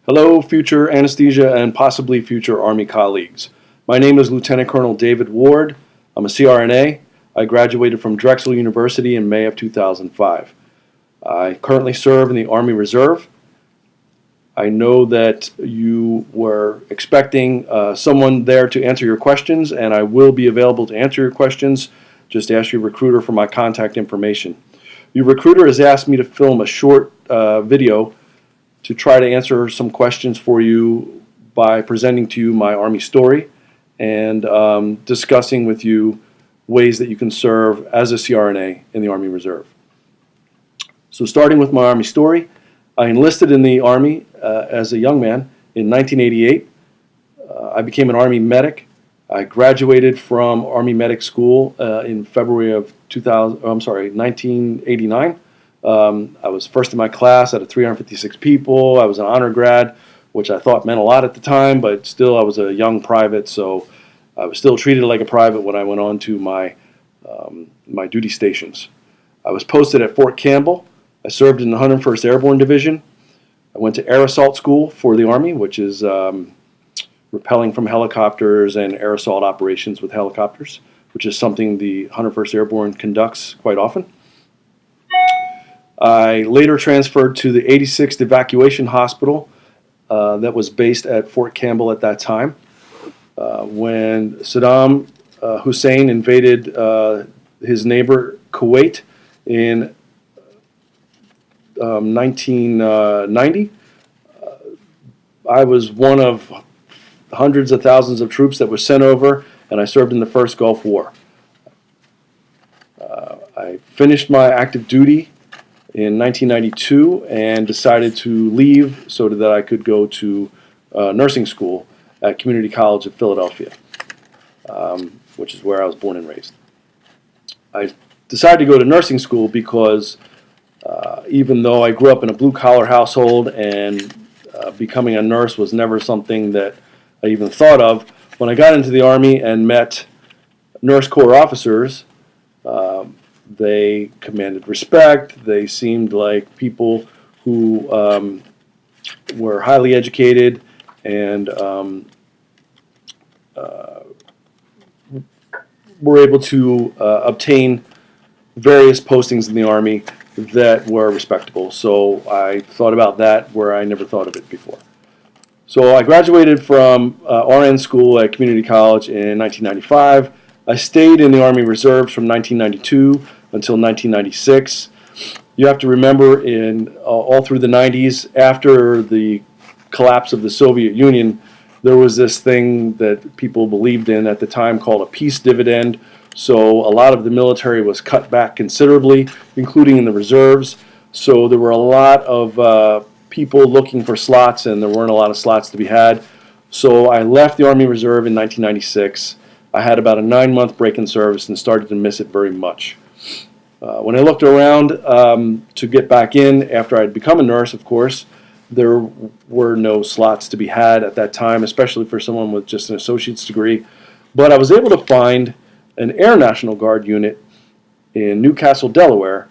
Hello, future anesthesia and possibly future Army colleagues. My name is Lieutenant Colonel David Ward. I'm a CRNA. I graduated from Drexel University in May of 2005. I currently serve in the Army Reserve. I know that you were expecting someone there to answer your questions, and I will be available to answer your questions. Just ask your recruiter for my contact information. Your recruiter has asked me to film a short video to try to answer some questions for you by presenting to you my Army story and discussing with you ways that you can serve as a CRNA in the Army Reserve. So starting with my Army story, I enlisted in the Army as a young man in 1988. I became an Army medic. I graduated from Army Medic School in February of 1989. I was first in my class out of 356 people. I was an honor grad, which I thought meant a lot at the time, but still I was a young private, so I was still treated like a private when I went on to my duty stations. I was posted at Fort Campbell. I served in the 101st Airborne Division. I went to Air Assault School for the Army, which is rappelling from helicopters and air assault operations with helicopters, which is something the 101st Airborne conducts quite often. I later transferred to the 86th Evacuation Hospital that was based at Fort Campbell at that time. When Saddam Hussein invaded his neighbor Kuwait in 1990, I was one of hundreds of thousands of troops that were sent over, and I served in the first Gulf War. I finished my active duty in 1992 and decided to leave so that I could go to nursing school at Community College of Philadelphia, which is where I was born and raised. I decided to go to nursing school because even though I grew up in a blue-collar household and becoming a nurse was never something that I even thought of, when I got into the Army and met Nurse Corps officers, they commanded respect. They seemed like people who were highly educated and were able to obtain various postings in the Army that were respectable. So I thought about that where I never thought of it before. So I graduated from RN school at Community College in 1995. I stayed in the Army Reserves from 1992 until 1996. You have to remember all through the 90s, after the collapse of the Soviet Union, there was this thing that people believed in at the time called a peace dividend. So a lot of the military was cut back considerably, including in the reserves. So there were a lot of people looking for slots, and there weren't a lot of slots to be had. So I left the Army Reserve in 1996. I had about a 9-month break in service and started to miss it very much. When I looked around to get back in after I'd become a nurse, of course, there were no slots to be had at that time, especially for someone with just an associate's degree. But I was able to find an Air National Guard unit in Newcastle, Delaware,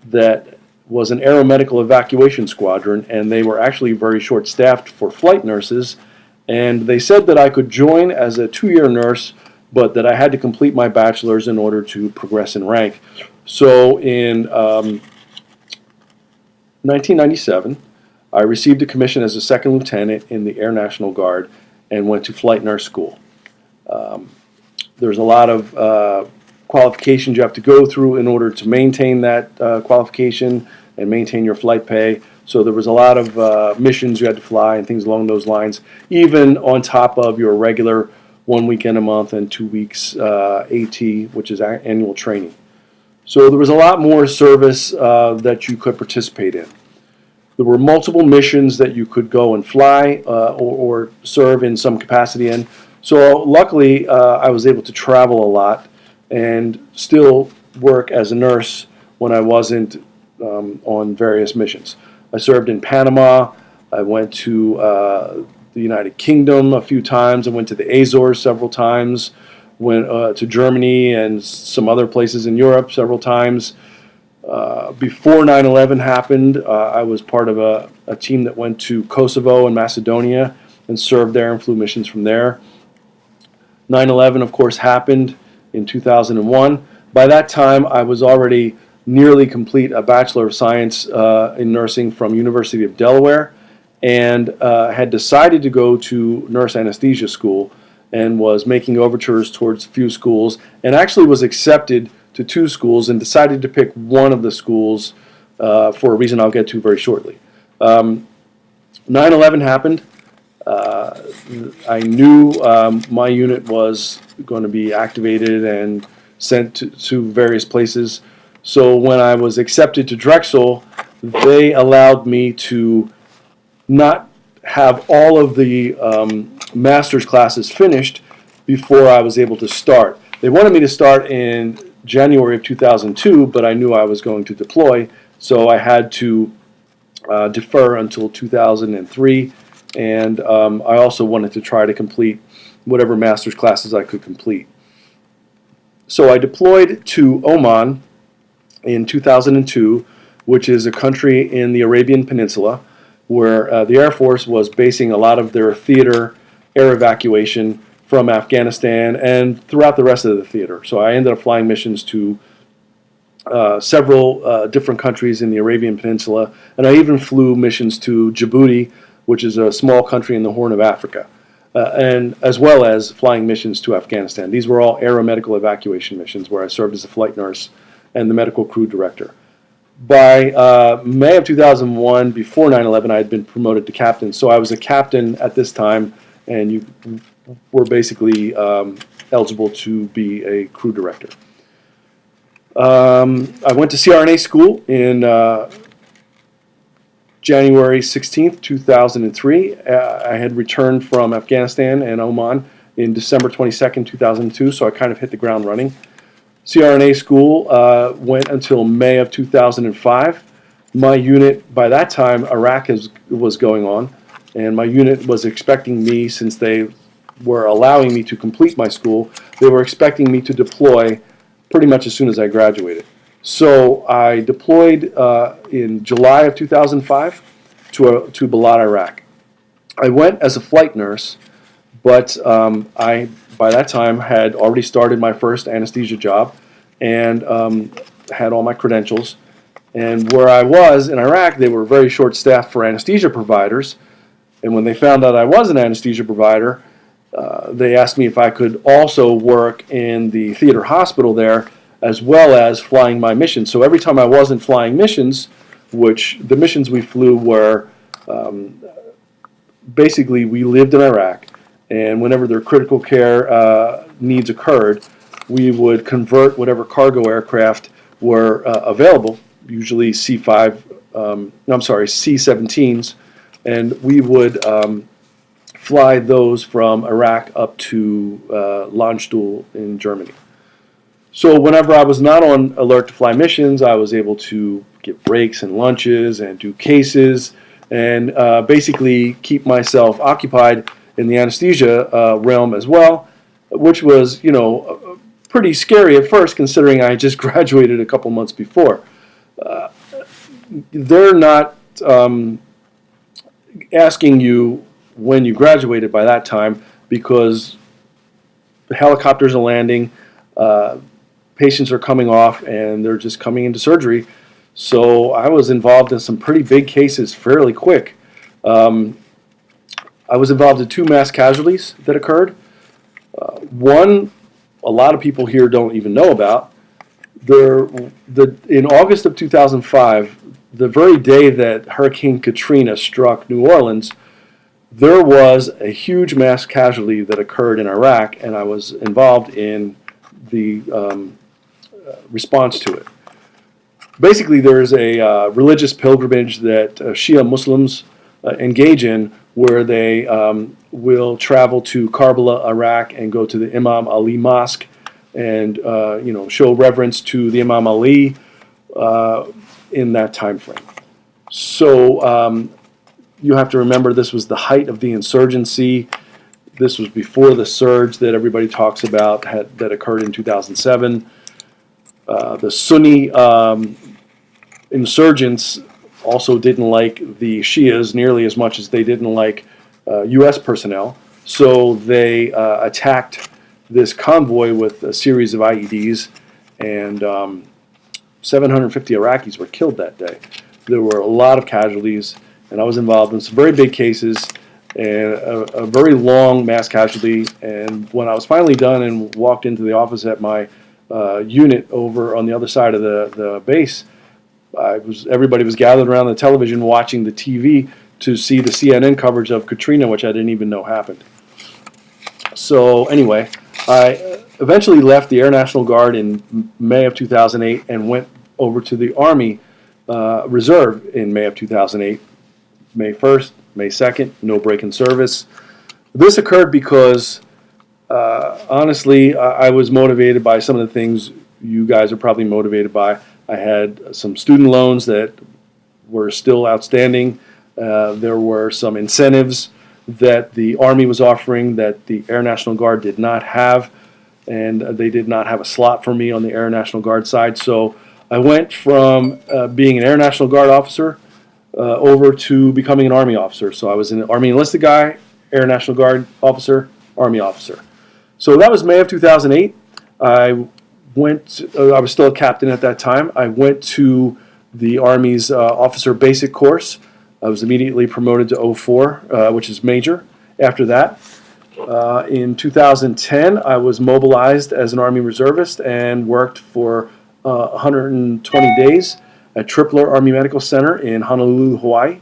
that was an aeromedical evacuation squadron, and they were actually very short-staffed for flight nurses. And they said that I could join as a 2-year nurse, but that I had to complete my bachelor's in order to progress in rank. So in 1997, I received a commission as a second lieutenant in the Air National Guard and went to flight nurse school. There's a lot of qualifications you have to go through in order to maintain that qualification and maintain your flight pay. So there was a lot of missions you had to fly and things along those lines, even on top of your regular 1 weekend a month and 2 weeks AT, which is annual training. So there was a lot more service that you could participate in. There were multiple missions that you could go and fly or serve in some capacity in. So luckily, I was able to travel a lot and still work as a nurse when I wasn't on various missions. I served in Panama. I went to the United Kingdom a few times. I went to the Azores several times. Went to Germany and some other places in Europe several times. Before 9/11 happened, I was part of a team that went to Kosovo and Macedonia and served there and flew missions from there. 9/11, of course, happened in 2001. By that time, I was already nearly complete a Bachelor of Science in nursing from University of Delaware, and had decided to go to nurse anesthesia school, and was making overtures towards a few schools, and actually was accepted to 2 schools, and decided to pick one of the schools for a reason I'll get to very shortly. 9/11 happened. I knew my unit was going to be activated and sent to various places. So when I was accepted to Drexel, they allowed me to not have all of the master's classes finished before I was able to start. They wanted me to start in January of 2002, but I knew I was going to deploy, so I had to defer until 2003, and I also wanted to try to complete whatever master's classes I could complete. So I deployed to Oman in 2002, which is a country in the Arabian Peninsula, where the Air Force was basing a lot of their theater air evacuation from Afghanistan and throughout the rest of the theater. So I ended up flying missions to several different countries in the Arabian Peninsula, and I even flew missions to Djibouti, which is a small country in the Horn of Africa, and as well as flying missions to Afghanistan. These were all aeromedical evacuation missions where I served as a flight nurse and the medical crew director. By May of 2001, before 9/11, I had been promoted to captain, so I was a captain at this time, and you were basically eligible to be a crew director. I went to CRNA school in January 16th, 2003. I had returned from Afghanistan and Oman in December 22nd, 2002, so I kind of hit the ground running. CRNA school went until May of 2005. My unit, by that time, Iraq was going on, and my unit was expecting me, since they were allowing me to complete my school, they were expecting me to deploy pretty much as soon as I graduated. So I deployed in July of 2005 to Balad, Iraq. I went as a flight nurse, but I, by that time, had already started my first anesthesia job and had all my credentials. And where I was in Iraq, they were very short-staffed for anesthesia providers. And when they found out I was an anesthesia provider, they asked me if I could also work in the theater hospital there, as well as flying my missions. So every time I wasn't flying missions, which the missions we flew were, basically we lived in Iraq, and whenever their critical care needs occurred, we would convert whatever cargo aircraft were available, usually C-17s, and we would fly those from Iraq up to Landstuhl in Germany. So whenever I was not on alert to fly missions, I was able to get breaks and lunches and do cases and basically keep myself occupied in the anesthesia realm as well, which was, pretty scary at first, considering I just graduated a couple months before. They're not asking you when you graduated by that time, because the helicopters are landing, patients are coming off, and they're just coming into surgery. So I was involved in some pretty big cases fairly quick. I was involved in 2 mass casualties that occurred. One, a lot of people here don't even know about. In August of 2005, the very day that Hurricane Katrina struck New Orleans, there was a huge mass casualty that occurred in Iraq, and I was involved in the response to it. Basically, there's a religious pilgrimage that Shia Muslims engage in, where they will travel to Karbala, Iraq, and go to the Imam Ali Mosque and show reverence to the Imam Ali in that time frame. So you have to remember, this was the height of the insurgency. This was before the surge that everybody talks about that occurred in 2007. The Sunni insurgents also didn't like the Shias nearly as much as they didn't like U.S. personnel. So they attacked this convoy with a series of IEDs, and 750 Iraqis were killed that day. There were a lot of casualties, and I was involved in some very big cases and a very long mass casualty. And when I was finally done and walked into the office at my unit over on the other side of the base, everybody was gathered around the television watching the TV to see the CNN coverage of Katrina, which I didn't even know happened. So anyway, I eventually left the Air National Guard in May of 2008 and went over to the Army Reserve in May of 2008. May 1st, May 2nd, no break in service. This occurred because, honestly, I was motivated by some of the things you guys are probably motivated by. I had some student loans that were still outstanding. There were some incentives that the Army was offering that the Air National Guard did not have, and they did not have a slot for me on the Air National Guard side. So I went from being an Air National Guard officer over to becoming an Army officer. So I was an Army enlisted guy, Air National Guard officer, Army officer. So that was May of 2008. I was still a captain at that time. I went to the Army's officer basic course. I was immediately promoted to 04, which is major. After that, in 2010, I was mobilized as an Army reservist and worked for 120 days at Tripler Army Medical Center in Honolulu, Hawaii.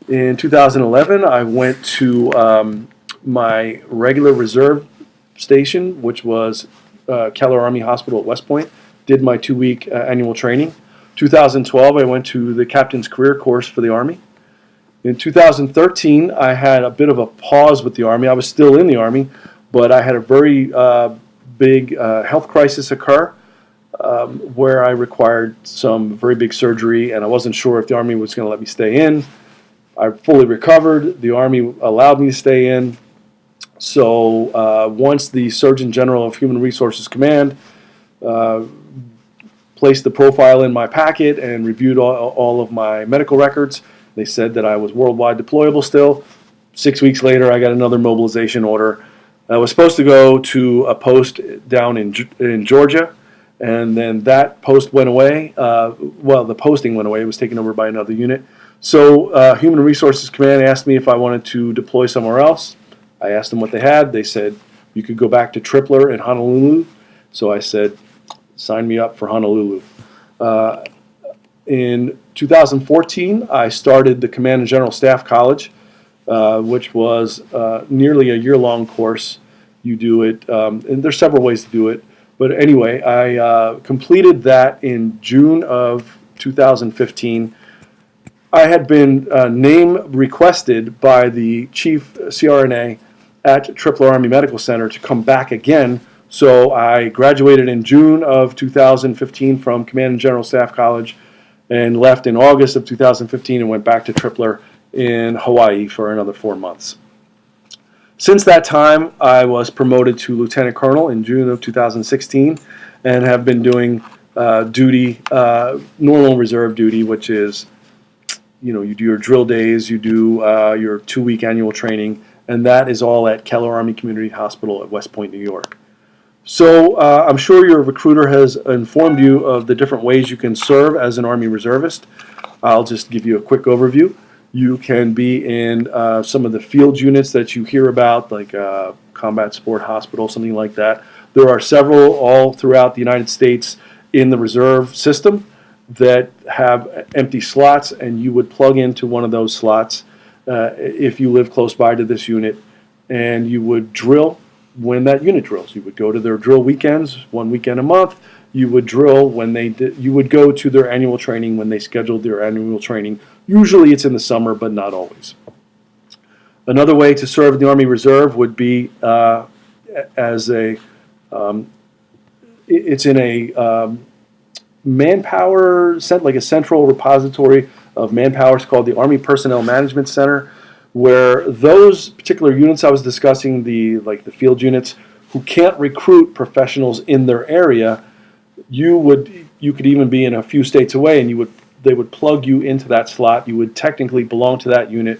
In 2011, I went to my regular reserve station, which was Keller Army Hospital at West Point, did my 2-week annual training. 2012, I went to the Captain's Career Course for the Army. In 2013, I had a bit of a pause with the Army. I was still in the Army, but I had a very big health crisis occur where I required some very big surgery, and I wasn't sure if the Army was going to let me stay in. I fully recovered. The Army allowed me to stay in. So once the Surgeon General of Human Resources Command placed the profile in my packet and reviewed all of my medical records, they said that I was worldwide deployable still. 6 weeks later, I got another mobilization order. I was supposed to go to a post down in Georgia, and then that post went away. The posting went away. It was taken over by another unit. So Human Resources Command asked me if I wanted to deploy somewhere else. I asked them what they had. They said, you could go back to Tripler in Honolulu. So I said, sign me up for Honolulu. In 2014, I started the Command and General Staff College, which was nearly a year-long course. You do it, and there's several ways to do it. But anyway, I completed that in June of 2015. I had been name requested by the chief CRNA at Tripler Army Medical Center to come back again. So I graduated in June of 2015 from Command and General Staff College and left in August of 2015 and went back to Tripler in Hawaii for another 4 months. Since that time, I was promoted to Lieutenant Colonel in June of 2016 and have been doing duty, normal reserve duty, which is, you do your drill days, you do your 2-week annual training, and that is all at Keller Army Community Hospital at West Point, New York. So I'm sure your recruiter has informed you of the different ways you can serve as an Army reservist. I'll just give you a quick overview. You can be in some of the field units that you hear about, like Combat Support Hospital, something like that. There are several all throughout the United States in the reserve system that have empty slots, and you would plug into one of those slots if you live close by to this unit, and you would drill when that unit drills. You would go to their drill weekends, 1 weekend a month. You would drill when you would go to their annual training when they scheduled their annual training. Usually it's in the summer, but not always. Another way to serve in the Army Reserve would be it's in a manpower, like a central repository of manpower. It's called the Army Personnel Management Center, where those particular units I was discussing, the field units who can't recruit professionals in their area, you could even be in a few states away, and you would they would plug you into that slot. You would technically belong to that unit.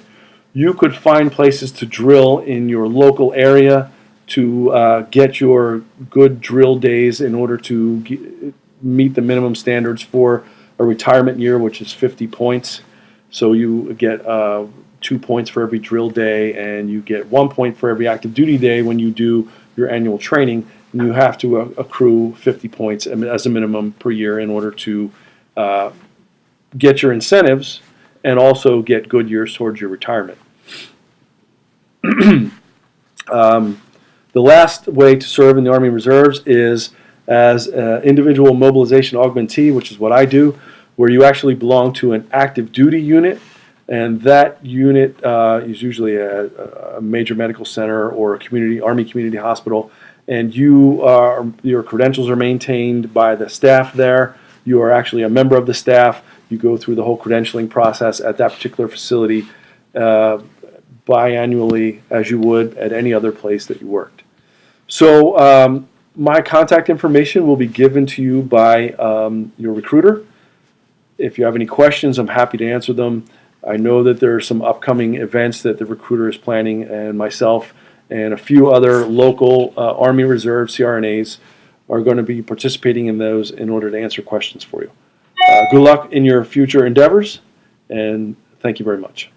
You could find places to drill in your local area to get your good drill days in order to meet the minimum standards for a retirement year, which is 50 points. So you get 2 points for every drill day, and you get 1 point for every active duty day when you do your annual training. And you have to accrue 50 points as a minimum per year in order to get your incentives and also get good years towards your retirement. The last way to serve in the Army Reserves is as an individual mobilization augmentee, which is what I do, where you actually belong to an active duty unit, and that unit is usually a major medical center or a Army community hospital, and your credentials are maintained by the staff there. You are actually a member of the staff. You go through the whole credentialing process at that particular facility biannually, as you would at any other place that you worked. So my contact information will be given to you by your recruiter. If you have any questions, I'm happy to answer them. I know that there are some upcoming events that the recruiter is planning, and myself and a few other local Army Reserve CRNAs are going to be participating in those in order to answer questions for you. Good luck in your future endeavors, and thank you very much.